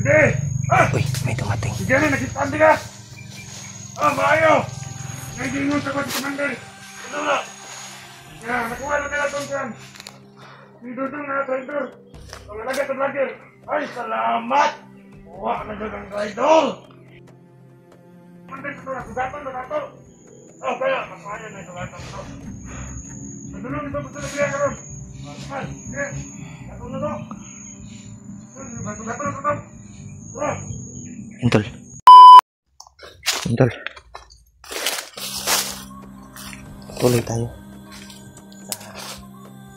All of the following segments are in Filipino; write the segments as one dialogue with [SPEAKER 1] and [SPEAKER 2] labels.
[SPEAKER 1] Sige! Ah!
[SPEAKER 2] Uy, may dumating.
[SPEAKER 1] Sige rin, nakipandi ka! Ah, maayo! Naging sa kong commander. Ano na? Yan, nakuha na nila itong dyan. Dudong na traidor. Pagalaga ito lagi. Ay, salamat! Kuha na dyan ang traidor! Commander, ito na, sugatan na nato. Oh, kaya, masaya na sugatan ito. Nadulong ito, gusto na siya karon. Mas, sige. Nato na ito. Sugatan na ito.
[SPEAKER 2] Intol. Intol. Tuloy tayo sa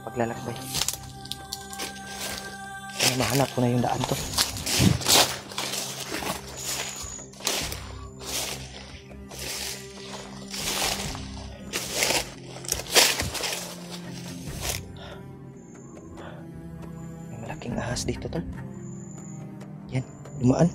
[SPEAKER 2] paglalakbay. Kaya mahanap ko na yung daan to. May malaking ahas dito tol. Yan, dumaan.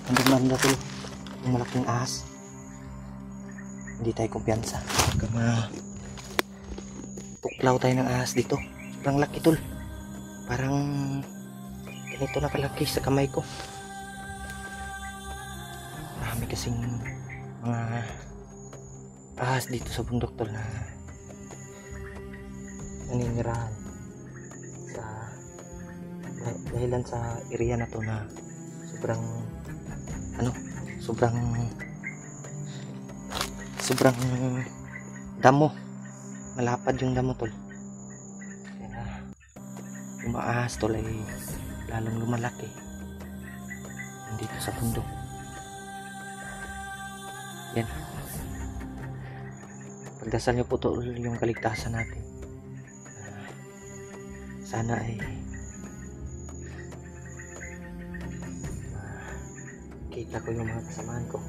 [SPEAKER 2] Andun na tulo yung malaking ahas. Hindi tayo kumpiyansa. Baka tuklaw tayo ng ahas dito. Sobrang laki tol. Parang ganito na kalaki sa kamay ko. Marami kasing mga ahas dito sa bundok tol na naninirahan sa dahilan sa area na to na sobrang damo, malapad yung damo tol, kaya yung mga ahas tol ay lalong lumalaki dito sa bundok. Yan, pagdasal nyo po tol yung kaligtasan natin. Sana ay kita ko yung mga kasamahan ko.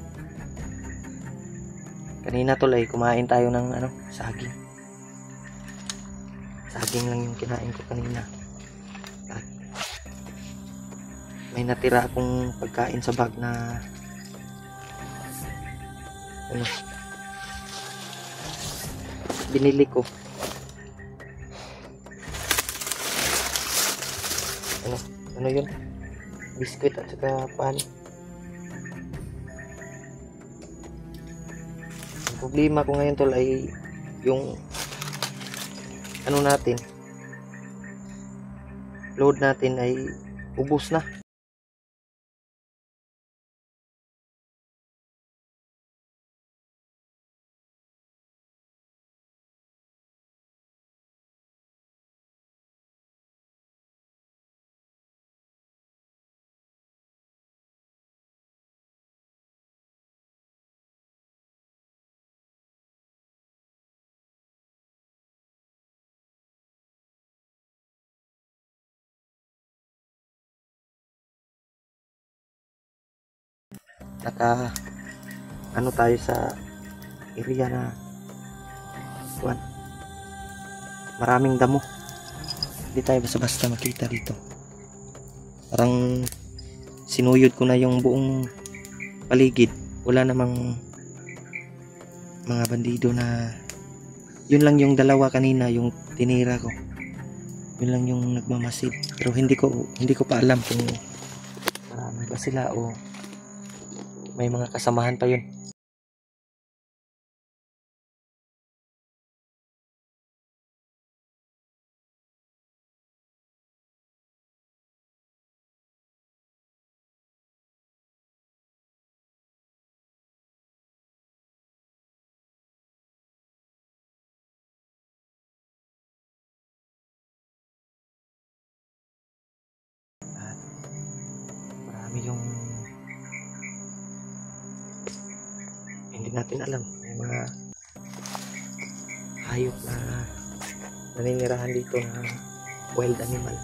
[SPEAKER 2] Kanina tol ay kumain tayo ng saging. Saging lang yung kinain ko kanina. At may natira akong pagkain sa bag na binili ko. Ano yun? Biskuit at saka pan. Problema ko ngayon tol ay yung natin, load natin ay ubos na. Tayo sa area na maraming damo. Hindi tayo basta-basta makita dito. Parang sinuyod ko na yung buong paligid. Wala namang mga bandido na yun lang yung dalawa kanina yung tinira ko. Yun lang yung nagmamasid. Pero hindi ko pa alam kung marami ba sila o may mga kasamahan pa yun. At marami yung hindi natin alam, may mga hayop na naninirahan dito na wild animal.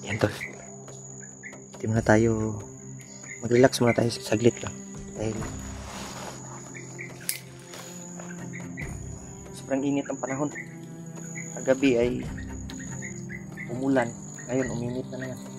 [SPEAKER 2] Yan tol. Hindi muna tayo mag-relax muna tayo saglit lang. Dahil sobrang init ang panahon. Kagabi ay umulan. Ngayon uminit na naman.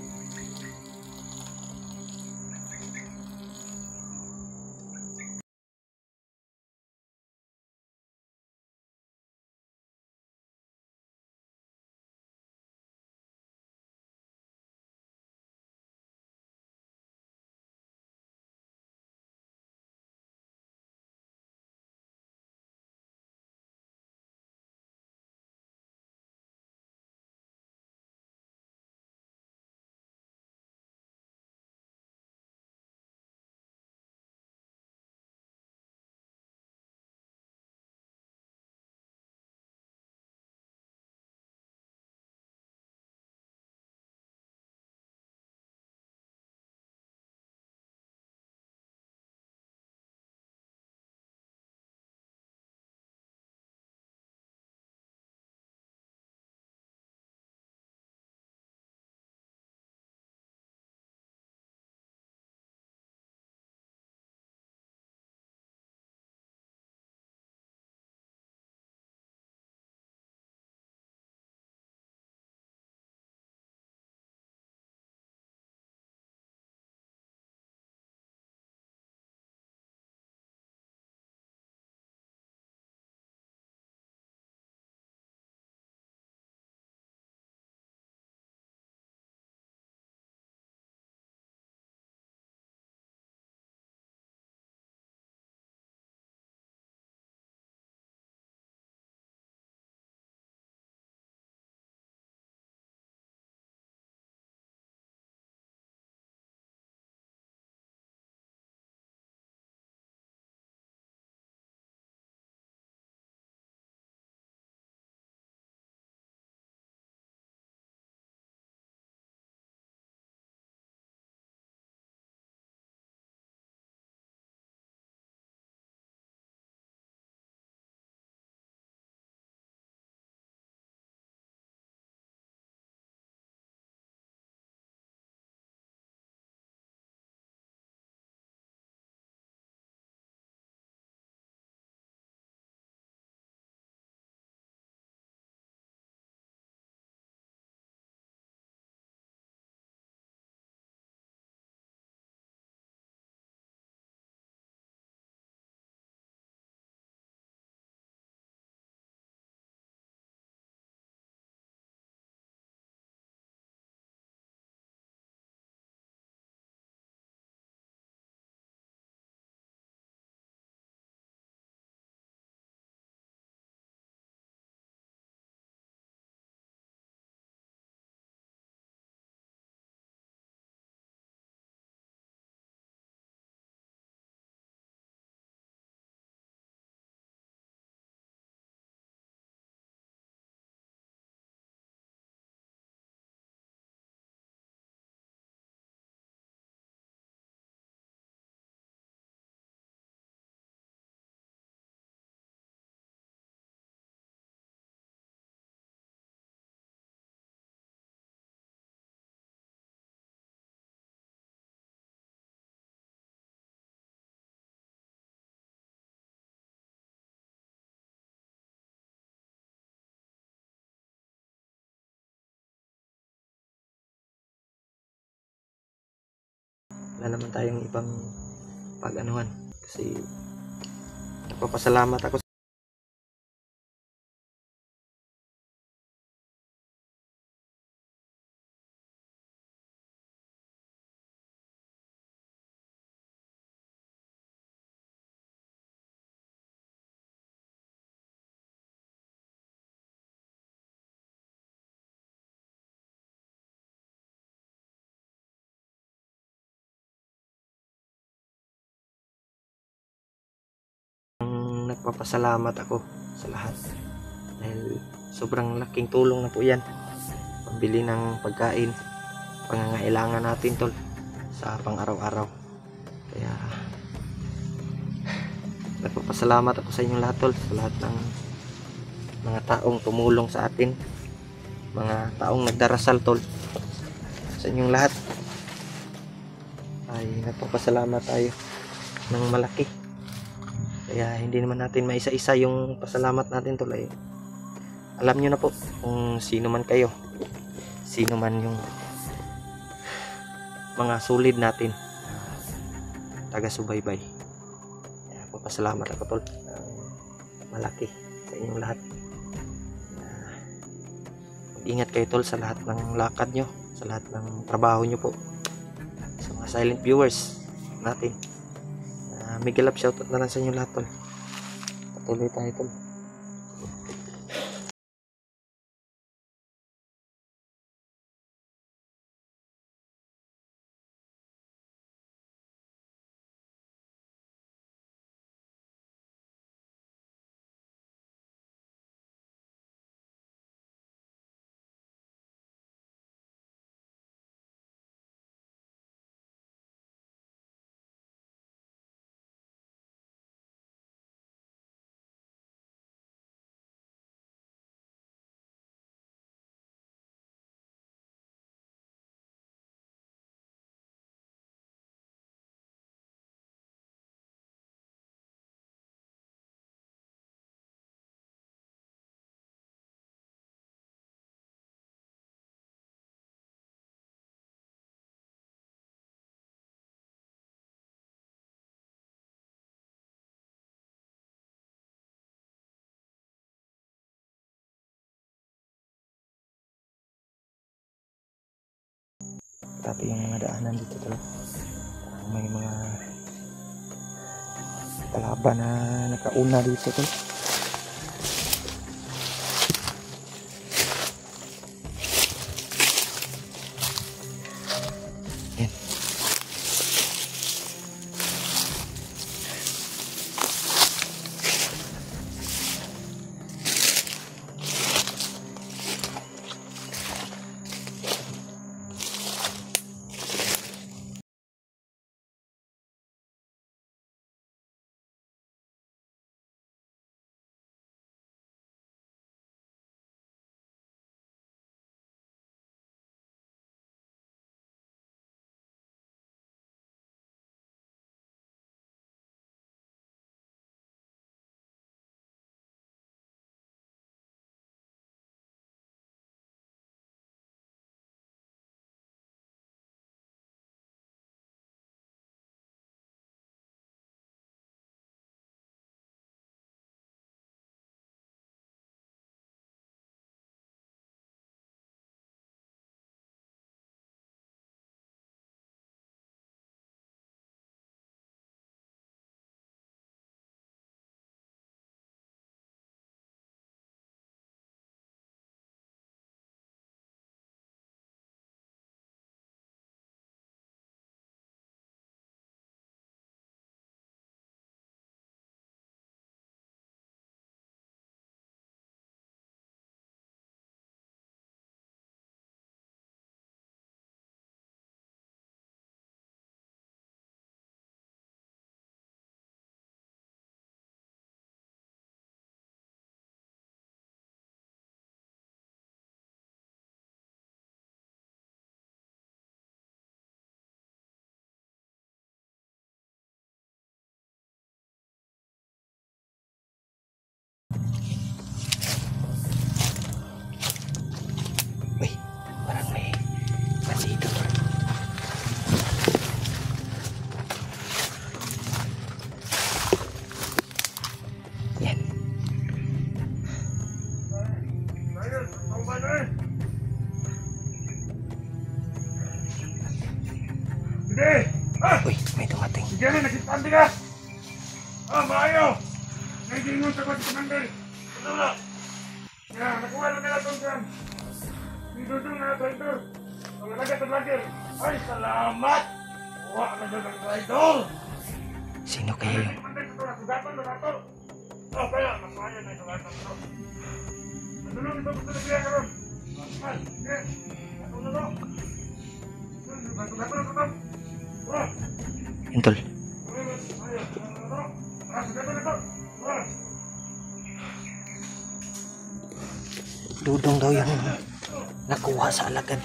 [SPEAKER 2] Wala naman tayong ibang pag-anuhan kasi nagpapasalamat ako nagpapasalamat ako sa lahat dahil sobrang laking tulong na po yan, pambili ng pagkain, pangangailangan natin tol sa pang araw-araw. Kaya nagpapasalamat ako sa inyong lahat tol, sa lahat ng mga taong tumulong sa atin, mga taong nagdarasal tol. sa inyong lahat. Ay nagpapasalamat tayo ng malaki. Kaya hindi naman natin maisa-isa yung pasalamat natin tol. Alam nyo na po kung sino man kayo, sino man yung mga sulid natin, taga-subaybay. Kaya papasalamat ako tol malaki sa inyong lahat. Mag-ingat kayo tol sa lahat ng lakad nyo, sa lahat ng trabaho nyo po, sa mga silent viewers natin. Miguel up, shoutout na lang sa inyo lahat tol. Patuloy tayo tol. Grabe yung mga daanan dito tol. Parang may mga kalaban na nakauna dito tol. Yan. Uy, parang may bandido tol. Yan.
[SPEAKER 1] Ayun, ang banay. Sige!
[SPEAKER 2] Uy, may dumating.
[SPEAKER 1] Sige na, nakipandi ka! Maayo! Naigingon sa kong commander. Ano na? Yan, nakuha na nila itong dyan. Dudong na traitor. Ang alagat at lagir. Ay, salamat! Kuha na dyan ang traitor.
[SPEAKER 2] Sino kaya yung
[SPEAKER 1] Commander, ito na, sugatan na nato. Kaya, masaya na ito lahat ng ito. Nadulong ito gusto na siya karon. Ay, sige. Ito na ito. Sugatan na ito.
[SPEAKER 2] yun tol? Dudong daw yung nakuha sa alagad.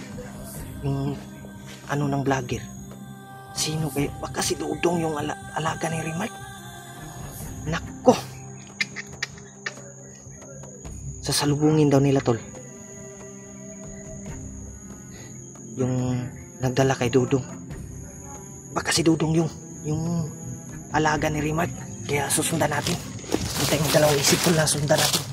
[SPEAKER 2] Yung ano ng vlogger. Sino kayo? Baka si Dudong yung alaga ni Remark. Nako. Sasalubungin daw nila, tol. Yung nagdala kay Dudong. Baka si Dudong yung alaga ni Remark. Kaya susundan natin. Hindi tayong dalawang isip, tol, na sundan natin.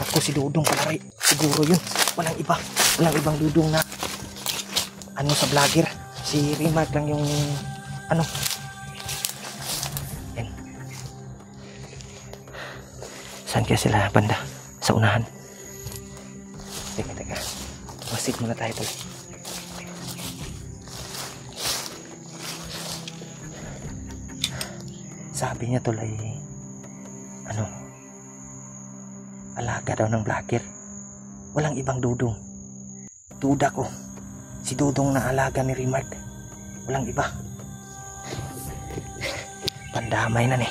[SPEAKER 2] Ako si Dudong pala, Ray. Siguro yun. Walang iba. Walang ibang Dudong na ano sa vlogger. Si Remark lang yung ano. Yan. Saan kaya sila banda? Sa unahan. Teka. Masid muna tayo, tol. Sabi niya, tol, ay ano, alaga daw ng vlogger. Walang ibang Dudong. Duda ko. Si Dudong na alaga ni Remark. Walang iba. Pandamay na ni.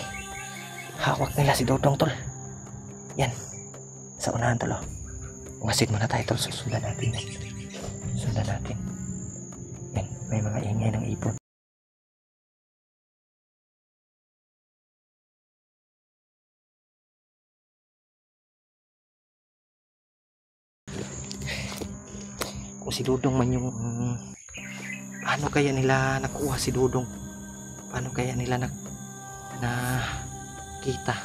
[SPEAKER 2] Hawak nila si Dudong, tol. Yan. Sa unahan, tol. Umasid muna tayo, tol. Sundan natin. Sundan natin. Yan. May mga ingay ng ibon. Kung si Dudong man yung paano kaya nila nakuha si Dudong? Paano kaya nila kita?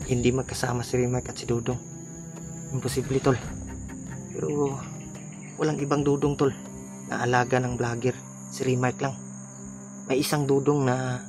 [SPEAKER 2] Hindi magkasama si Remark at si Dudong. Imposible, tol. Pero walang ibang Dudong, tol, na alaga ng vlogger. Si Remark lang. May isang Dudong na